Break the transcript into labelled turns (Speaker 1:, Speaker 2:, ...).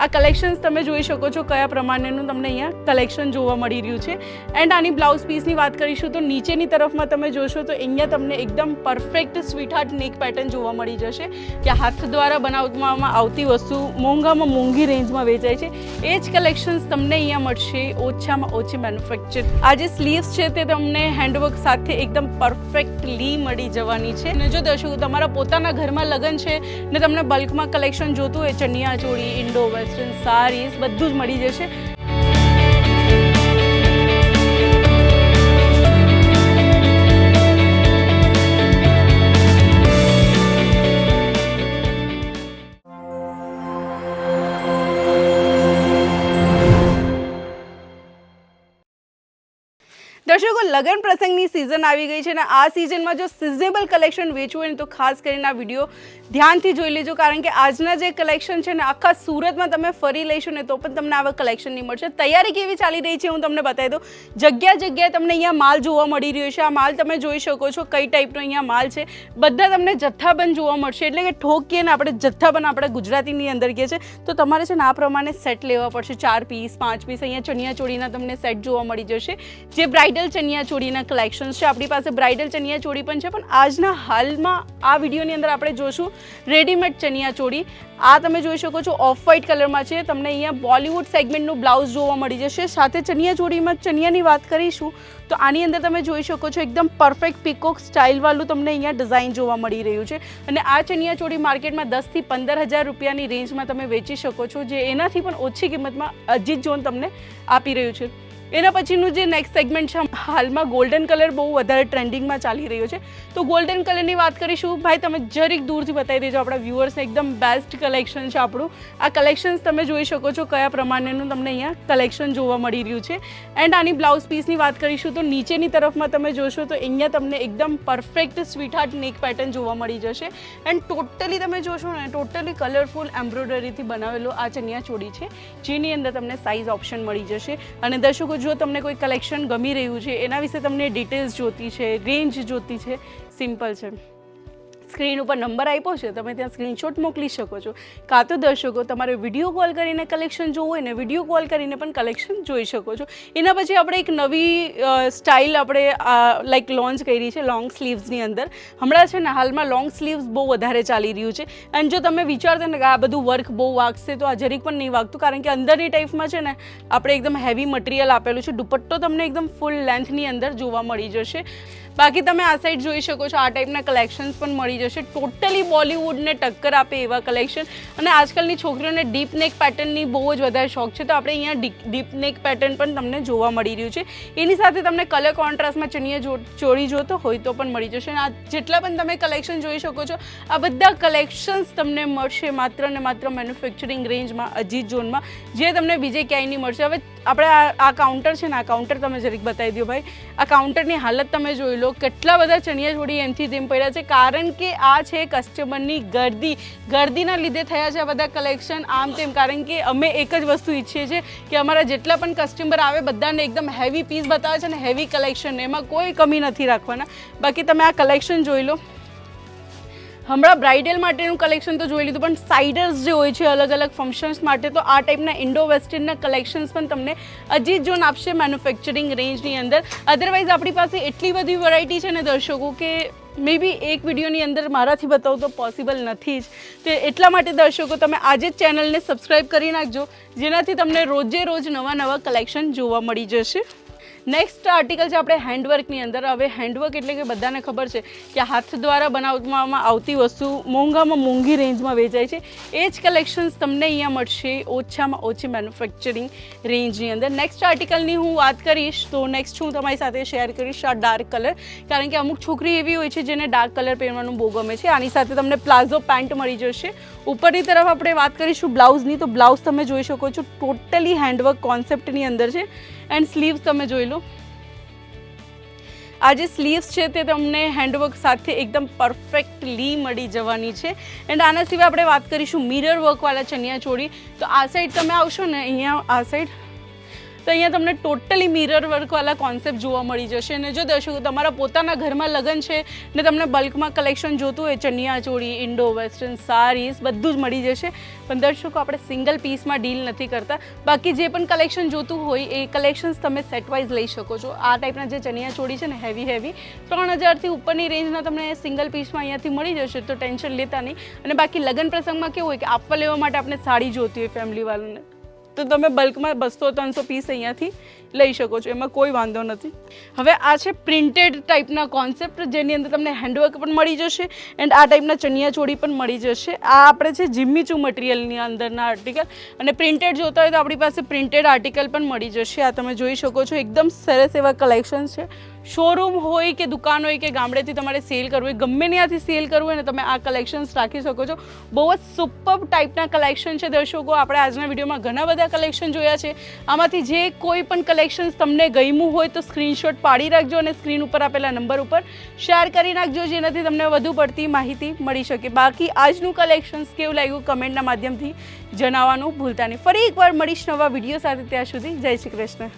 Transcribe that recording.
Speaker 1: આ કલેક્શન્સ તમે જોઈ શકો છો કયા પ્રમાણેનું તમને અહીંયા કલેક્શન જોવા મળી રહ્યું છે. એન્ડ આની બ્લાઉઝ પીસની વાત કરીશું તો નીચેની તરફમાં તમે જોશો તો અહીંયા તમને એકદમ પરફેક્ટ સ્વીટહાર્ટ નેક પેટર્ન જોવા મળી જશે કે હાથ દ્વારા બનાવવામાં આવતી વસ્તુ મોંઘામાં મોંઘી રેન્જમાં વેચાય છે. એ જ કલેક્શન્સ તમને અહીંયા મળશે ઓછામાં ઓછી મેન્યુફેક્ચર. આ જે સ્લીવ્સ છે તે તમને હેન્ડવર્ક સાથે એકદમ પરફેક્ટલી મળી જવાની છે. અને જો દર્શકો તમારા પોતાના ઘરમાં લગ્ન છે ને તમને બલ્કમાં કલેક્શન જોતું હોય, chaniya choli, Indo western saris બધું જ મળી જશે. દર્શકો, લગ્ન પ્રસંગની સિઝન આવી ગઈ છે અને આ સિઝનમાં જો સિઝનેબલ કલેક્શન વેચવું હોય ને તો ખાસ કરીને આ વિડીયો ધ્યાનથી જોઈ લેજો, કારણ કે આજના જે કલેક્શન છે ને આખા સુરતમાં તમે ફરી લઈશો ને તો પણ તમને આવા કલેક્શન નહીં મળશે. તૈયારી કેવી ચાલી રહી છે હું તમને બતાવી દઉં. જગ્યા જગ્યાએ તમને અહીંયા માલ જોવા મળી રહ્યો છે. આ માલ તમે જોઈ શકો છો કઈ ટાઈપનો અહીંયા માલ છે. બધા તમને જથ્થાબંધ જોવા મળશે, એટલે કે ઠોક કહીએ ને આપણે જથ્થાબંધ આપણે ગુજરાતીની અંદર કહીએ છીએ તો તમારે છે ને આ પ્રમાણે સેટ લેવા પડશે. 4 પીસ 5 પીસ અહીંયા ચણિયા ચોળીના તમને સેટ જોવા મળી જશે. જે બ્રાઇડલ ચણિયા ચોળીના કલેક્શન્સ છે, આપણી પાસે બ્રાઇડલ ચણિયા ચોળી પણ છે, પણ આજના હાલમાં આ વિડીયોની અંદર આપણે જોશું રેડીમેડ ચણિયા ચોળી. આ તમે જોઈ શકો છો ઓફ વ્હાઇટ કલરમાં છે. તમને અહીંયા બોલિવૂડ સેગમેન્ટનું બ્લાઉઝ જોવા મળી જશે. સાથે ચણિયા ચોળીમાં ચણિયાની વાત કરીશું તો આની અંદર તમે જોઈ શકો છો એકદમ પરફેક્ટ પીકોક સ્ટાઇલવાળું તમને અહીંયા ડિઝાઇન જોવા મળી રહ્યું છે. અને આ ચણિયા ચોળી માર્કેટમાં 10 થી 15,000 રૂપિયાની રેન્જમાં તમે વેચી શકો છો, જે એનાથી પણ ઓછી કિંમતમાં અજીત જોન તમને આપી રહ્યું છે. એના પછીનું જે નેક્સ્ટ સેગમેન્ટ છે, હાલમાં ગોલ્ડન કલર બહુ વધારે ટ્રેન્ડિંગમાં ચાલી રહ્યો છે તો ગોલ્ડન કલરની વાત કરીશું. ભાઈ તમે જરીક દૂરથી બતાવી દેજો આપણા વ્યુઅર્સને. એકદમ બેસ્ટ કલેક્શન છે આપણું. આ કલેક્શન્સ તમે જોઈ શકો છો કયા પ્રમાણેનું તમને અહીંયા કલેક્શન જોવા મળી રહ્યું છે. એન્ડ આની બ્લાઉઝ પીસની વાત કરીશું તો નીચેની તરફમાં તમે જોશો તો અહીંયા તમને એકદમ પરફેક્ટ સ્વીટહાર્ટ નેક પેટર્ન જોવા મળી જશે. એન્ડ ટોટલી તમે જોશો ને ટોટલી કલરફુલ એમ્બ્રોઇડરીથી બનાવેલો આ ચણિયા ચોળી છે, જેની અંદર તમને સાઇઝ ઓપ્શન મળી જશે. અને દર્શકો, જો તમને કોઈ કલેક્શન ગમી રહ્યું છે, એના વિશે તમને ડિટેલ્સ જોતી છે, રેન્જ જોતી છે, સિમ્પલ છે. સ્ક્રીન ઉપર નંબર આપ્યો છે, તમે ત્યાં સ્ક્રીનશોટ મોકલી શકો છો. કાં તો દર્શકો તમારે વિડીયો કોલ કરીને કલેક્શન જોવું હોય ને વિડીયો કોલ કરીને પણ કલેક્શન જોઈ શકો છો. એના પછી આપણે એક નવી સ્ટાઇલ આપણે લાઈક લોન્ચ કરી છે લોંગ સ્લીવ્સની અંદર. હમણાં છે ને હાલમાં લોંગ સ્લીવ્સ બહુ વધારે ચાલી રહ્યું છે. અને જો તમે વિચારતા ને કે આ બધું વર્ક બહુ વાગશે તો આ જરીક પણ નહીં વાગતું, કારણ કે અંદરની ટાઈપમાં છે ને આપણે એકદમ હેવી મટીરિયલ આપેલું છે. દુપટ્ટો તમને એકદમ ફૂલ લેન્થની અંદર જોવા મળી જશે. બાકી તમે આ સાઈડ જોઈ શકો છો આ ટાઈપના કલેક્શન્સ પણ મળી જશે. ટોટલી બોલિવૂડને ટક્કર આપે એવા કલેક્શન. અને આજકાલની છોકરીઓને ડીપ નેક પેટર્નની બહુ જ વધારે શોખ છે, તો આપણે અહીંયા ડીપ નેક પેટર્ન પણ તમને જોવા મળી રહ્યું છે. એની સાથે તમને કલર કોન્ટ્રાસ્ટમાં ચણિયા ચોળી જોતો હોય તો પણ મળી જશે. અને આ જેટલા પણ તમે કલેક્શન જોઈ શકો છો આ બધા કલેક્શન્સ તમને મળશે માત્ર ને માત્ર મેન્યુફેક્ચરિંગ રેન્જમાં, અજીત ઝોનમાં, જે તમને બીજે ક્યાંય નહીં મળશે. હવે આપણે આ કાઉન્ટર છે ને, આ કાઉન્ટર તમે જરીક બતાવી દો ભાઈ. આ કાઉન્ટરની હાલત તમે જોઈ લો, કેટલા બધા ચણિયા ચોળી એમથી તેમ પડ્યા છે, કારણ કે આ છે કસ્ટમરની ગર્દીના લીધે થયા છે આ બધા કલેક્શન આમ તેમ. કારણ કે અમે એક જ વસ્તુ ઈચ્છીએ છીએ કે અમારા જેટલા પણ કસ્ટમર આવે બધાને એકદમ હેવી પીસ બતાવે છે ને હેવી કલેક્શન, એમાં કોઈ કમી નથી રાખવાના. બાકી તમે આ કલેક્શન જોઈ લો. હમણાં બ્રાઇડલ માટેનું કલેક્શન તો જોઈ લીધું, પણ સાઇડર્સ જે હોય છે અલગ અલગ ફંક્શન્સ માટે, તો આ ટાઈપના ઇન્ડો વેસ્ટર્નના કલેક્શન્સ પણ તમને અજીત ઝોન આપશે મેન્યુફેક્ચરિંગ રેન્જની અંદર. અધરવાઇઝ આપણી પાસે એટલી બધી વેરાયટી છે ને દર્શકો કે મે બી એક વિડીયોની અંદર મારાથી બતાવું તો પોસિબલ નથી જ. તો એટલા માટે દર્શકો તમે આજે જ ચેનલને સબસ્ક્રાઈબ કરી નાખજો, જેનાથી તમને રોજે રોજ નવા કલેક્શન જોવા મળી જશે. નેક્સ્ટ આર્ટિકલ છે આપણે હેન્ડવર્કની અંદર. હવે હેન્ડવર્ક એટલે કે બધાને ખબર છે કે હાથ દ્વારા બનાવવામાં આવતી વસ્તુ મોંઘામાં મોંઘી રેન્જમાં વેચાય છે. એ જ કલેક્શન્સ તમને અહીંયા મળશે ઓછામાં ઓછી મેન્યુફેક્ચરિંગ રેન્જની અંદર. નેક્સ્ટ આર્ટિકલની હું વાત કરીશ તો નેક્સ્ટ હું તમારી સાથે શેર કરીશ આ ડાર્ક કલર, કારણ કે અમુક છોકરી એવી હોય છે જેને ડાર્ક કલર પહેરવાનું બહુ ગમે છે. આની સાથે તમને પ્લાઝો પેન્ટ મળી જશે. ઉપરની તરફ આપણે વાત કરીશું બ્લાઉઝની, તો બ્લાઉઝ તમે જોઈ શકો છો ટોટલી હેન્ડવર્ક કોન્સેપ્ટની અંદર છે. એન્ડ સ્લીવ્સ તમે જોઈ લો. આ જે સ્લીવ્સ છે તે તમને હેન્ડવર્ક સાથે એકદમ પરફેક્ટલી મળી જવાની છે. એન્ડ આના સિવાય આપણે વાત કરીશું મિરર વર્કવાળા ચણિયા ચોળી. તો આ સાઈડ તમે આવશો ને, અહીંયા આ સાઈડ તો અહીંયા તમને ટોટલી મિરર વર્કવાળા કોન્સેપ્ટ જોવા મળી જશે. અને જો દર્શકો તમારા પોતાના ઘરમાં લગ્ન છે ને તમને બલ્કમાં કલેક્શન જોતું હોય, chaniya choli, Indo western saris બધું જ મળી જશે. પણ દર્શકો આપણે સિંગલ પીસમાં ડીલ નથી કરતા. બાકી જે પણ કલેક્શન જોતું હોય એ કલેક્શન્સ તમે સેટ વાઇઝ લઈ શકો છો. આ ટાઈપના જે ચણિયા ચોળી છે ને હેવી 3000થી ઉપરની રેન્જના તમને સિંગલ પીસમાં અહીંયાથી મળી જશે, તો ટેન્શન લેતા નહીં. અને બાકી લગ્ન પ્રસંગમાં કેવું હોય કે આપવા લેવા માટે આપણે સાડી જોતી હોય ફેમિલીવાળાને, તો તમે બલ્કમાં 200-300 પીસ અહીંયાથી લઈ શકો છો, એમાં કોઈ વાંધો નથી. હવે આ છે પ્રિન્ટેડ ટાઈપના કોન્સેપ્ટ, જેની અંદર તમને હેન્ડવર્ક પણ મળી જશે એન્ડ આ ટાઈપના ચણિયા ચોળી પણ મળી જશે. આ આપણે છે જિમ્મીચુ મટીરિયલની અંદરના આર્ટિકલ, અને પ્રિન્ટેડ જોતા હોય તો આપણી પાસે પ્રિન્ટેડ આર્ટિકલ પણ મળી જશે. આ તમે જોઈ શકો છો, એકદમ સરસ એવા કલેક્શન છે. શોરૂમ હોય કે દુકાન હોય કે ગામડેથી તમારે સેલ કરવું હોય, ગમે ત્યાંથી સેલ કરવું હોય ને તમે આ કલેક્શન્સ રાખી શકો છો. બહુ જ સુપર ટાઈપના કલેક્શન છે દર્શકો. આપણે આજના વિડીયોમાં ઘણા બધા કલેક્શન જોયા છે. આમાંથી જે કોઈ પણ કલેક્શન્સ તમને ગમ્યું હોય તો સ્ક્રીનશોટ પાડી રાખજો અને સ્ક્રીન ઉપર આપેલા નંબર ઉપર શેર કરી નાખજો, જેનાથી તમને વધુ પડતી માહિતી મળી શકે. બાકી આજનું કલેક્શન્સ કેવું લાગ્યું કમેન્ટના માધ્યમથી જણાવવાનું ભૂલતા નહીં. ફરી એકવાર મળીશ નવા વિડીયો સાથે. ત્યાં સુધી જય શ્રી કૃષ્ણ.